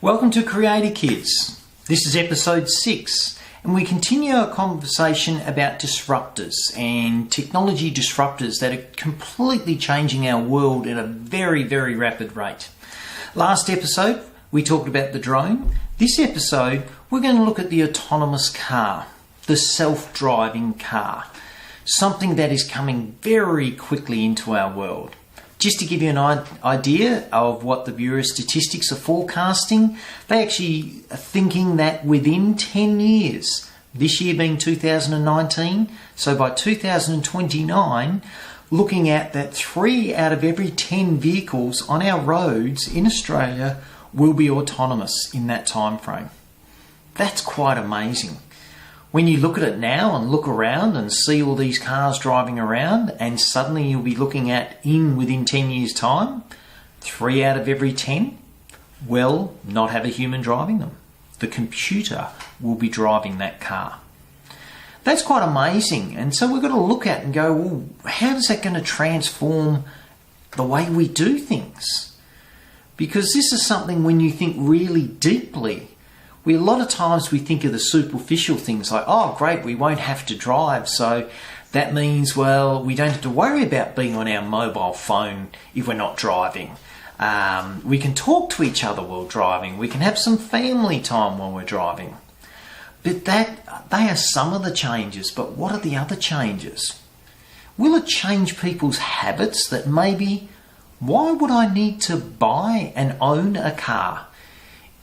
Welcome to Creator Kids. This is episode 6, and we continue our conversation about disruptors and technology disruptors that are completely changing our world at a very, very rapid rate. Last episode, we talked about the drone. This episode, we're going to look at the autonomous car, the self-driving car, something that is coming very quickly into our world. Just to give you an idea of what the Bureau of Statistics are forecasting, they actually are thinking that within 10 years, this year being 2019, so by 2029, looking at that 3 out of every 10 vehicles on our roads in Australia will be autonomous in that time frame. That's quite amazing. When you look at it now and look around and see all these cars driving around, and suddenly you'll be looking at within 10 years' time, 3 out of every 10 will not have a human driving them. The computer will be driving that car. That's quite amazing. And so we've got to look at and go, well, how is that going to transform the way we do things? Because this is something when you think really deeply, a lot of times we think of the superficial things like, oh great, we won't have to drive, so that means, well, we don't have to worry about being on our mobile phone if we're not driving. We can talk to each other while driving. We can have some family time while we're driving. But they are some of the changes, but what are the other changes? Will it change people's habits that maybe, why would I need to buy and own a car?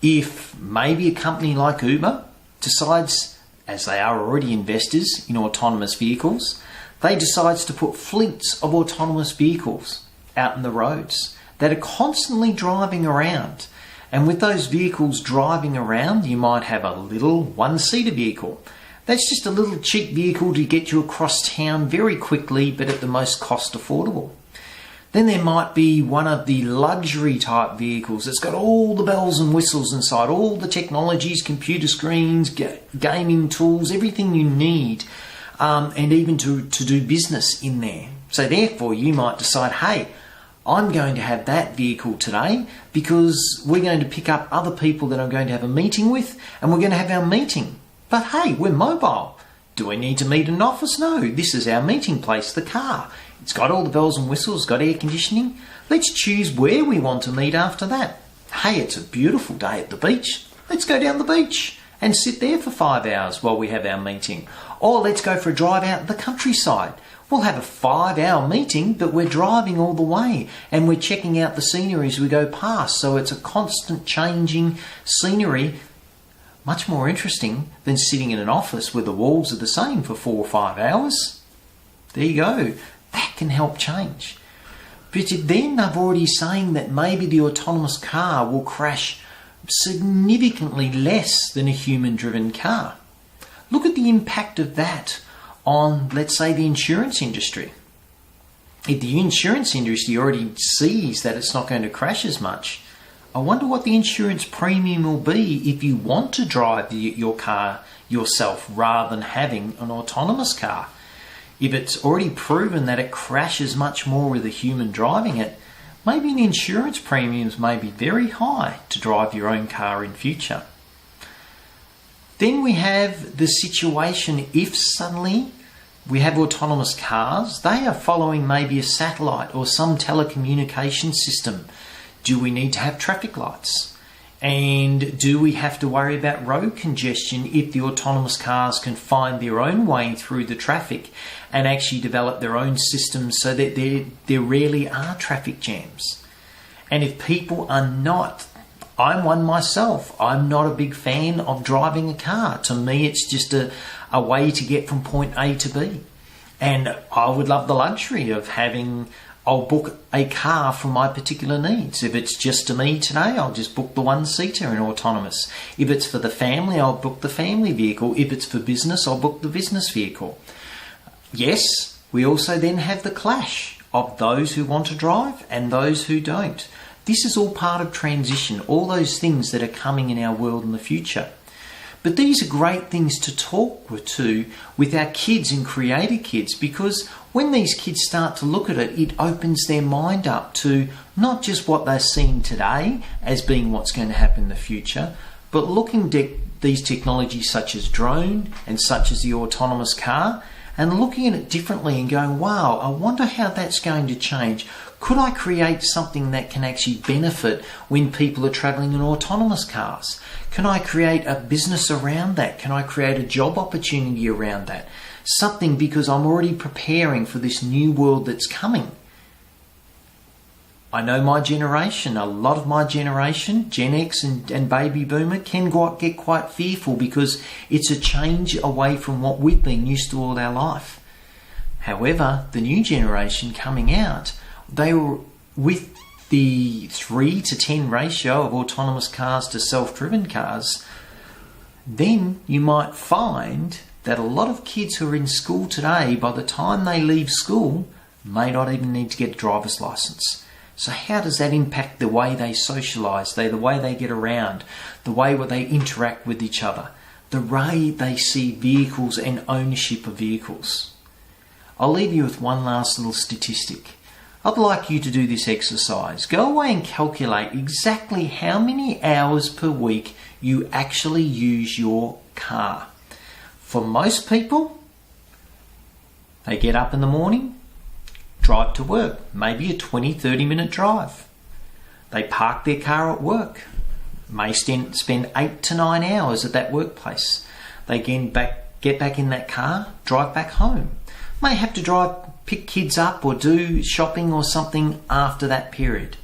If maybe a company like Uber decides, as they are already investors in autonomous vehicles, they decides to put fleets of autonomous vehicles out in the roads that are constantly driving around. And with those vehicles driving around, you might have a little one-seater vehicle. That's just a little cheap vehicle to get you across town very quickly, but at the most cost affordable. Then there might be one of the luxury type vehicles that's got all the bells and whistles inside, all the technologies, computer screens, gaming tools, everything you need, and even to do business in there. So therefore you might decide, hey, I'm going to have that vehicle today because we're going to pick up other people that I'm going to have a meeting with, and we're going to have our meeting. But hey, we're mobile. Do I need to meet in an office? No, this is our meeting place, the car. It's got all the bells and whistles, got air conditioning. Let's choose where we want to meet after that. Hey, it's a beautiful day at the beach. Let's go down the beach and sit there for 5 hours while we have our meeting. Or let's go for a drive out the countryside. We'll have a 5-hour meeting, but we're driving all the way and we're checking out the scenery as we go past. So it's a constant changing scenery, much more interesting than sitting in an office where the walls are the same for 4 or 5 hours. There you go. That can help change. But then they're already saying that maybe the autonomous car will crash significantly less than a human-driven car. Look at the impact of that on, let's say, the insurance industry. If the insurance industry already sees that it's not going to crash as much, I wonder what the insurance premium will be if you want to drive your car yourself rather than having an autonomous car. If it's already proven that it crashes much more with a human driving it, maybe the insurance premiums may be very high to drive your own car in future. Then we have the situation if suddenly we have autonomous cars, they are following maybe a satellite or some telecommunication system. Do we need to have traffic lights? And do we have to worry about road congestion if the autonomous cars can find their own way through the traffic and actually develop their own systems so that there rarely are traffic jams? And if people are not, I'm one myself, I'm not a big fan of driving a car. To me, it's just a way to get from point A to B. And I would love the luxury of I'll book a car for my particular needs. If it's just to me today, I'll just book the one-seater in autonomous. If it's for the family, I'll book the family vehicle. If it's for business, I'll book the business vehicle. Yes, we also then have the clash of those who want to drive and those who don't. This is all part of transition, all those things that are coming in our world in the future. But these are great things to talk to with our kids and Creator Kids, because when these kids start to look at it, it opens their mind up to not just what they're seeing today as being what's going to happen in the future, but looking at these technologies such as drone and such as the autonomous car, and looking at it differently and going, wow, I wonder how that's going to change. Could I create something that can actually benefit when people are traveling in autonomous cars? Can I create a business around that? Can I create a job opportunity around that? Something, because I'm already preparing for this new world that's coming. I know my generation, a lot of my generation, Gen X and Baby Boomer, can get quite fearful because it's a change away from what we've been used to all our life. However, the new generation coming out, they were with the 3 to 10 ratio of autonomous cars to self-driven cars. Then you might find that a lot of kids who are in school today, by the time they leave school, may not even need to get a driver's license. So how does that impact the way they socialise, the way they get around, the way they interact with each other, the way they see vehicles and ownership of vehicles? I'll leave you with one last little statistic. I'd like you to do this exercise. Go away and calculate exactly how many hours per week you actually use your car. For most people, they get up in the morning, drive to work, maybe a 20-30 minute drive. They park their car at work, may spend 8 to 9 hours at that workplace. They get back in that car, drive back home. May have to pick kids up or do shopping or something after that period.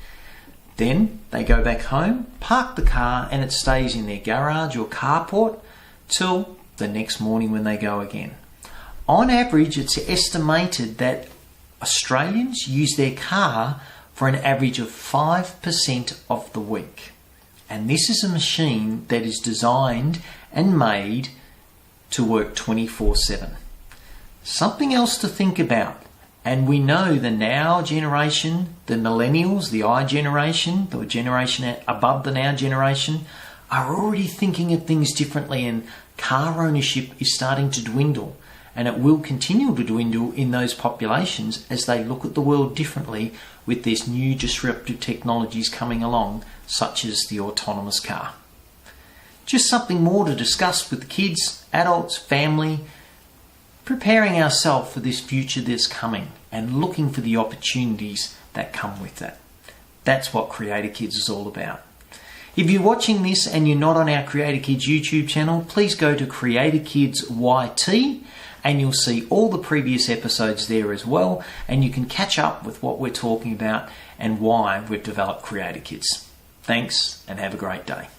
Then they go back home, park the car, and it stays in their garage or carport till the next morning when they go again. On average, it's estimated that Australians use their car for an average of 5% of the week. And this is a machine that is designed and made to work 24/7. Something else to think about. And we know the now generation, the millennials, the I generation, the generation above the now generation, are already thinking of things differently, and car ownership is starting to dwindle. And it will continue to dwindle in those populations as they look at the world differently with these new disruptive technologies coming along, such as the autonomous car. Just something more to discuss with the kids, adults, family, preparing ourselves for this future that's coming and looking for the opportunities that come with that. That's what Creator Kids is all about. If you're watching this and you're not on our Creator Kids YouTube channel, please go to Creator Kids YT and you'll see all the previous episodes there as well, and you can catch up with what we're talking about and why we've developed Creator Kids. Thanks and have a great day.